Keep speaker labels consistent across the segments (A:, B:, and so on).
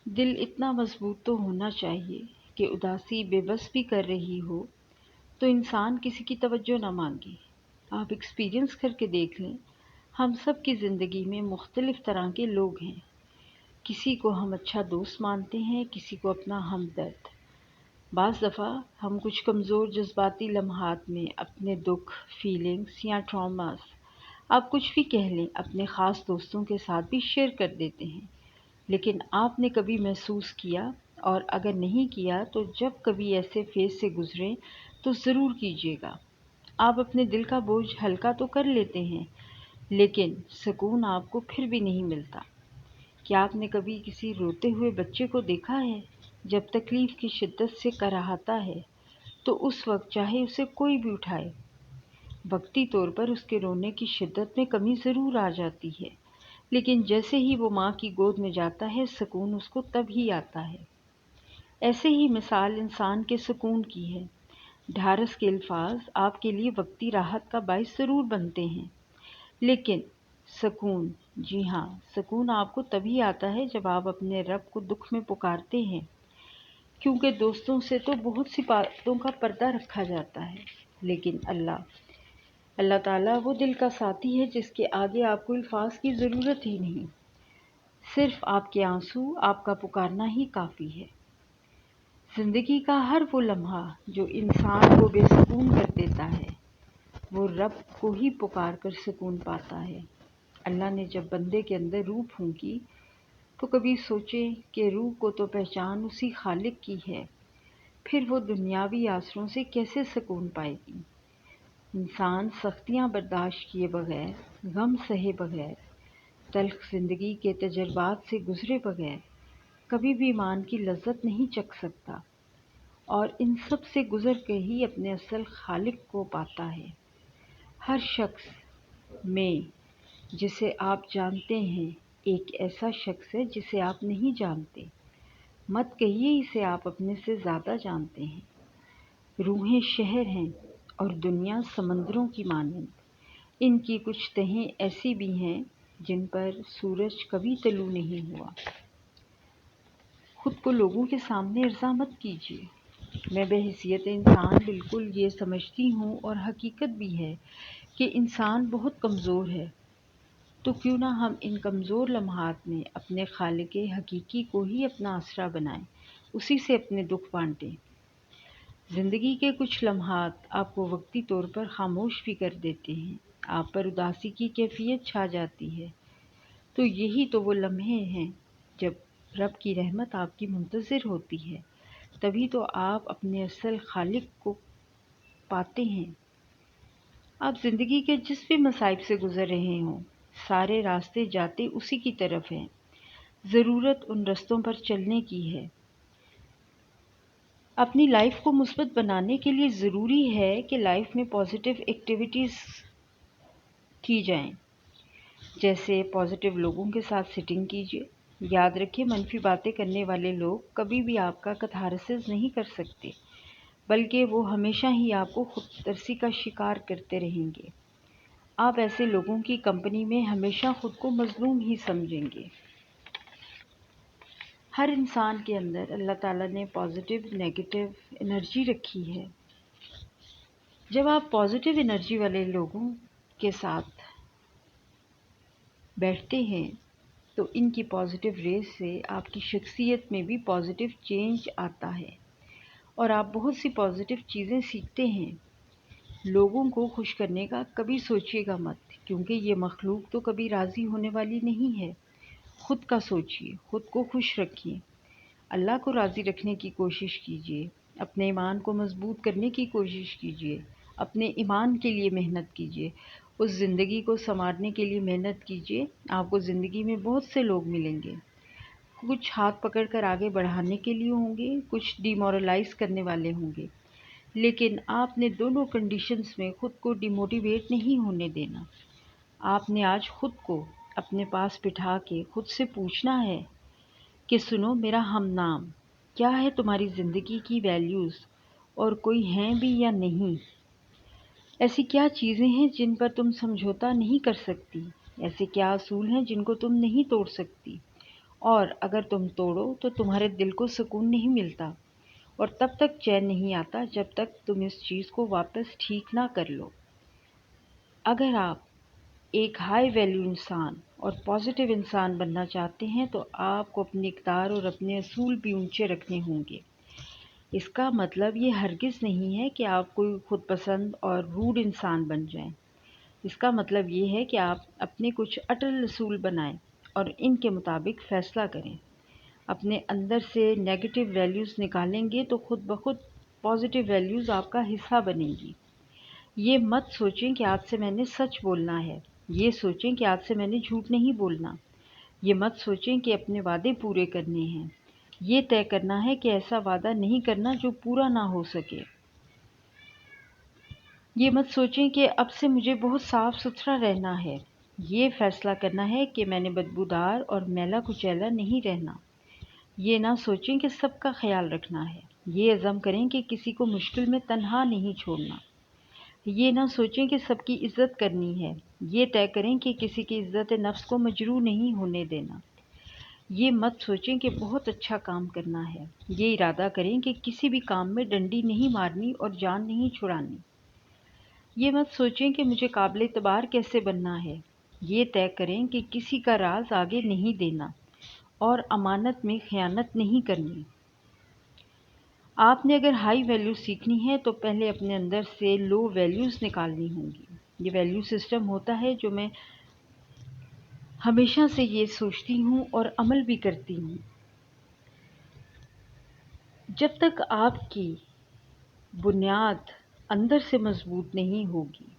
A: دل اتنا مضبوط تو ہونا چاہیے کہ اداسی بے بس بھی کر رہی ہو تو انسان کسی کی توجہ نہ مانگے۔ آپ ایکسپیرئنس کر کے دیکھ لیں، ہم سب کی زندگی میں مختلف طرح کے لوگ ہیں۔ کسی کو ہم اچھا دوست مانتے ہیں، کسی کو اپنا ہمدرد۔ بعض دفعہ ہم کچھ کمزور جذباتی لمحات میں اپنے دکھ، فیلنگز یا ٹراماز، آپ کچھ بھی کہہ لیں، اپنے خاص دوستوں کے ساتھ بھی شیئر کر دیتے ہیں۔ لیکن آپ نے کبھی محسوس کیا، اور اگر نہیں کیا تو جب کبھی ایسے فیز سے گزریں تو ضرور کیجیے گا۔ آپ اپنے دل کا بوجھ ہلکا تو کر لیتے ہیں، لیکن سکون آپ کو پھر بھی نہیں ملتا۔ کیا آپ نے کبھی کسی روتے ہوئے بچے کو دیکھا ہے؟ جب تکلیف کی شدت سے کراہتا ہے تو اس وقت چاہے اسے کوئی بھی اٹھائے، وقتی طور پر اس کے رونے کی شدت میں کمی ضرور آ جاتی ہے، لیکن جیسے ہی وہ ماں کی گود میں جاتا ہے، سکون اس کو تب ہی آتا ہے۔ ایسے ہی مثال انسان کے سکون کی ہے۔ ڈھارس کے الفاظ آپ کے لیے وقتی راحت کا باعث ضرور بنتے ہیں، لیکن سکون، جی ہاں، سکون آپ کو تبھی آتا ہے جب آپ اپنے رب کو دکھ میں پکارتے ہیں، کیونکہ دوستوں سے تو بہت سی باتوں کا پردہ رکھا جاتا ہے، لیکن اللہ تعالیٰ وہ دل کا ساتھی ہے جس کے آگے آپ کو الفاظ کی ضرورت ہی نہیں، صرف آپ کے آنسو، آپ کا پکارنا ہی کافی ہے۔ زندگی کا ہر وہ لمحہ جو انسان کو بے سکون کر دیتا ہے، وہ رب کو ہی پکار کر سکون پاتا ہے۔ اللہ نے جب بندے کے اندر روح پھونکی تو کبھی سوچے کہ روح کو تو پہچان اسی خالق کی ہے، پھر وہ دنیاوی آسروں سے کیسے سکون پائے گی؟ انسان سختیاں برداشت کیے بغیر، غم سہے بغیر، تلخ زندگی کے تجربات سے گزرے بغیر کبھی بھی ایمان کی لذت نہیں چکھ سکتا، اور ان سب سے گزر کے ہی اپنے اصل خالق کو پاتا ہے۔ ہر شخص میں جسے آپ جانتے ہیں ایک ایسا شخص ہے جسے آپ نہیں جانتے، مت کہیے اسے آپ اپنے سے زیادہ جانتے ہیں۔ روحیں شہر ہیں اور دنیا سمندروں کی مانند، ان کی کچھ تہیں ایسی بھی ہیں جن پر سورج کبھی طلوع نہیں ہوا۔ خود کو لوگوں کے سامنے عرضہ مت کیجیے۔ میں بحیثیت انسان بالکل یہ سمجھتی ہوں، اور حقیقت بھی ہے کہ انسان بہت کمزور ہے، تو کیوں نہ ہم ان کمزور لمحات میں اپنے خالق حقیقی کو ہی اپنا آسرا بنائیں، اسی سے اپنے دکھ بانٹیں۔ زندگی کے کچھ لمحات آپ کو وقتی طور پر خاموش بھی کر دیتے ہیں، آپ پر اداسی کی کیفیت چھا جاتی ہے، تو یہی تو وہ لمحے ہیں جب رب کی رحمت آپ کی منتظر ہوتی ہے، تبھی تو آپ اپنے اصل خالق کو پاتے ہیں۔ آپ زندگی کے جس بھی مصائب سے گزر رہے ہوں، سارے راستے جاتے اسی کی طرف ہیں، ضرورت ان رستوں پر چلنے کی ہے۔ اپنی لائف کو مثبت بنانے کے لیے ضروری ہے کہ لائف میں پازیٹیو ایکٹیویٹیز کی جائیں، جیسے پازیٹیو لوگوں کے ساتھ سٹنگ کیجیے۔ یاد رکھیے، منفی باتیں کرنے والے لوگ کبھی بھی آپ کا کتھارسس نہیں کر سکتے، بلکہ وہ ہمیشہ ہی آپ کو خود ترسی کا شکار کرتے رہیں گے۔ آپ ایسے لوگوں کی کمپنی میں ہمیشہ خود کو مظلوم ہی سمجھیں گے۔ ہر انسان کے اندر اللہ تعالیٰ نے پازیٹیو نیگیٹو انرجی رکھی ہے۔ جب آپ پازیٹیو انرجی والے لوگوں کے ساتھ بیٹھتے ہیں تو ان کی پازیٹیو ریز سے آپ کی شخصیت میں بھی پازیٹیو چینج آتا ہے، اور آپ بہت سی پازیٹیو چیزیں سیکھتے ہیں۔ لوگوں کو خوش کرنے کا کبھی سوچیے گا مت، کیونکہ یہ مخلوق تو کبھی راضی ہونے والی نہیں ہے۔ خود کا سوچیے، خود کو خوش رکھیے، اللہ کو راضی رکھنے کی کوشش کیجیے، اپنے ایمان کو مضبوط کرنے کی کوشش کیجیے، اپنے ایمان کے لیے محنت کیجیے، اس زندگی کو سنوارنے کے لیے محنت کیجیے۔ آپ کو زندگی میں بہت سے لوگ ملیں گے، کچھ ہاتھ پکڑ کر آگے بڑھانے کے لیے ہوں گے، کچھ ڈیمورلائز کرنے والے ہوں گے، لیکن آپ نے دونوں کنڈیشنز میں خود کو ڈیموٹیویٹ نہیں ہونے دینا۔ آپ نے آج خود کو اپنے پاس بٹھا کے خود سے پوچھنا ہے کہ سنو میرا ہم نام، کیا ہے تمہاری زندگی کی ویلیوز، اور کوئی ہیں بھی یا نہیں؟ ایسی کیا چیزیں ہیں جن پر تم سمجھوتا نہیں کر سکتی؟ ایسے کیا اصول ہیں جن کو تم نہیں توڑ سکتی؟ اور اگر تم توڑو تو تمہارے دل کو سکون نہیں ملتا، اور تب تک چین نہیں آتا جب تک تم اس چیز کو واپس ٹھیک نہ کر لو۔ اگر آپ ایک ہائی ویلیو انسان اور پازیٹیو انسان بننا چاہتے ہیں تو آپ کو اپنی اقدار اور اپنے اصول بھی اونچے رکھنے ہوں گے۔ اس کا مطلب یہ ہرگز نہیں ہے کہ آپ کوئی خود پسند اور روڈ انسان بن جائیں۔ اس کا مطلب یہ ہے کہ آپ اپنے کچھ اٹل اصول بنائیں اور ان کے مطابق فیصلہ کریں۔ اپنے اندر سے نیگیٹو ویلیوز نکالیں گے تو خود بخود پازیٹیو ویلیوز آپ کا حصہ بنیں گی۔ یہ مت سوچیں کہ آج سے میں نے سچ بولنا ہے، یہ سوچیں کہ آج سے میں نے جھوٹ نہیں بولنا۔ یہ مت سوچیں کہ اپنے وعدے پورے کرنے ہیں، یہ طے کرنا ہے کہ ایسا وعدہ نہیں کرنا جو پورا نہ ہو سکے۔ یہ مت سوچیں کہ اب سے مجھے بہت صاف ستھرا رہنا ہے، یہ فیصلہ کرنا ہے کہ میں نے بدبودار اور میلا کچیلا نہیں رہنا۔ یہ نہ سوچیں کہ سب کا خیال رکھنا ہے، یہ عزم کریں کہ کسی کو مشکل میں تنہا نہیں چھوڑنا۔ یہ نہ سوچیں کہ سب کی عزت کرنی ہے، یہ طے کریں کہ کسی کی عزت نفس کو مجروح نہیں ہونے دینا۔ یہ مت سوچیں کہ بہت اچھا کام کرنا ہے، یہ ارادہ کریں کہ کسی بھی کام میں ڈنڈی نہیں مارنی اور جان نہیں چھڑانی۔ یہ مت سوچیں کہ مجھے قابل اعتبار کیسے بننا ہے، یہ طے کریں کہ کسی کا راز آگے نہیں دینا اور امانت میں خیانت نہیں کرنی۔ آپ نے اگر ہائی ویلیوز سیکھنی ہے تو پہلے اپنے اندر سے لو ویلیوز نکالنی ہوں گی۔ یہ ویلیو سسٹم ہوتا ہے جو میں ہمیشہ سے یہ سوچتی ہوں اور عمل بھی کرتی ہوں۔ جب تک آپ کی بنیاد اندر سے مضبوط نہیں ہوگی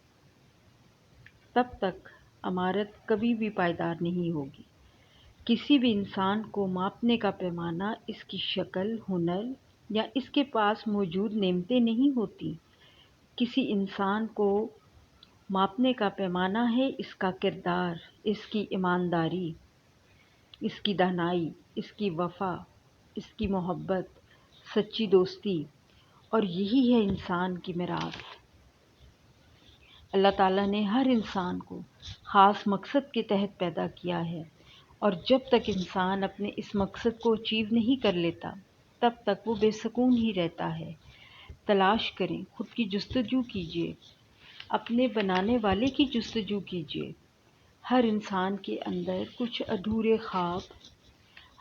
A: تب تک عمارت کبھی بھی پائیدار نہیں ہوگی۔ کسی بھی انسان کو ماپنے کا پیمانہ اس کی شکل، ہنر یا اس کے پاس موجود نعمتیں نہیں ہوتی۔ کسی انسان کو ماپنے کا پیمانہ ہے اس کا کردار، اس کی ایمانداری، اس کی دانائی، اس کی وفا، اس کی محبت، سچی دوستی، اور یہی ہے انسان کی میراث۔ اللہ تعالیٰ نے ہر انسان کو خاص مقصد کے تحت پیدا کیا ہے، اور جب تک انسان اپنے اس مقصد کو اچیو نہیں کر لیتا تب تک وہ بے سکون ہی رہتا ہے۔ تلاش کریں، خود کی جستجو کیجیے، اپنے بنانے والے کی جستجو کیجیے۔ ہر انسان کے اندر کچھ ادھورے خواب،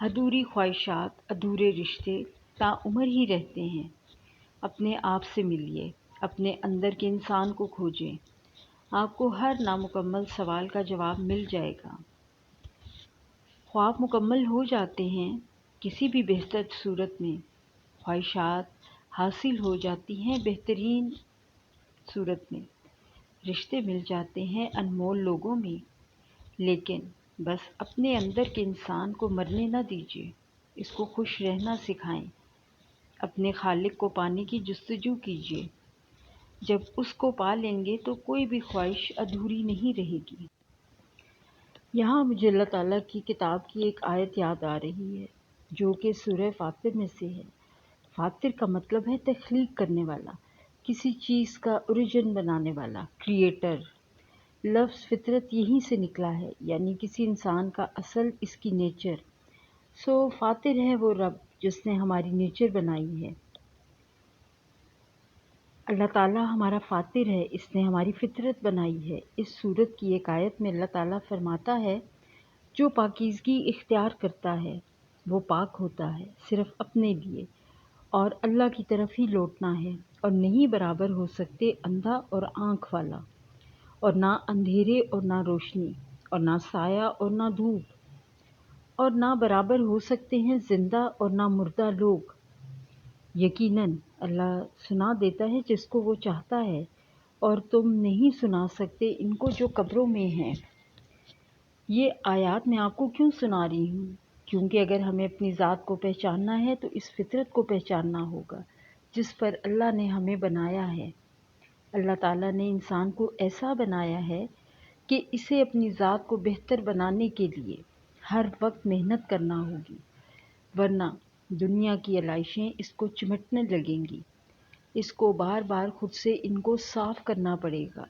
A: ادھوری خواہشات، ادھورے رشتے تاعمر ہی رہتے ہیں۔ اپنے آپ سے ملیے، اپنے اندر کے انسان کو کھوجیں، آپ کو ہر نامکمل سوال کا جواب مل جائے گا۔ خواب مکمل ہو جاتے ہیں کسی بھی بہتر صورت میں، خواہشات حاصل ہو جاتی ہیں بہترین صورت میں، رشتے مل جاتے ہیں انمول لوگوں میں، لیکن بس اپنے اندر کے انسان کو مرنے نہ دیجیے، اس کو خوش رہنا سکھائیں۔ اپنے خالق کو پانے کی جستجو کیجیے، جب اس کو پا لیں گے تو کوئی بھی خواہش ادھوری نہیں رہے گی۔ یہاں مجھے اللہ تعالیٰ کی کتاب کی ایک آیت یاد آ رہی ہے جو کہ سورہ فاطر میں سے ہے۔ فاطر کا مطلب ہے تخلیق کرنے والا، کسی چیز کا اوریجن بنانے والا، کریٹر۔ لفظ فطرت یہیں سے نکلا ہے، یعنی کسی انسان کا اصل، اس کی نیچر۔ فاطر ہے وہ رب جس نے ہماری نیچر بنائی ہے۔ اللہ تعالیٰ ہمارا فاطر ہے، اس نے ہماری فطرت بنائی ہے۔ اس سورت کی ایک آیت میں اللہ تعالیٰ فرماتا ہے، جو پاکیزگی اختیار کرتا ہے وہ پاک ہوتا ہے صرف اپنے لیے، اور اللہ کی طرف ہی لوٹنا ہے، اور نہیں برابر ہو سکتے اندھا اور آنکھ والا، اور نہ اندھیرے اور نہ روشنی، اور نہ سایہ اور نہ دھوپ، اور نہ برابر ہو سکتے ہیں زندہ اور نہ مردہ لوگ۔ یقیناً اللہ سنا دیتا ہے جس کو وہ چاہتا ہے، اور تم نہیں سنا سکتے ان کو جو قبروں میں ہیں۔ یہ آیات میں آپ کو کیوں سنا رہی ہوں؟ کیونکہ اگر ہمیں اپنی ذات کو پہچاننا ہے تو اس فطرت کو پہچاننا ہوگا جس پر اللہ نے ہمیں بنایا ہے۔ اللہ تعالیٰ نے انسان کو ایسا بنایا ہے کہ اسے اپنی ذات کو بہتر بنانے کے لیے ہر وقت محنت کرنا ہوگی، ورنہ دنیا کی علائشیں اس کو چمٹنے لگیں گی۔ اس کو بار بار خود سے ان کو صاف کرنا پڑے گا۔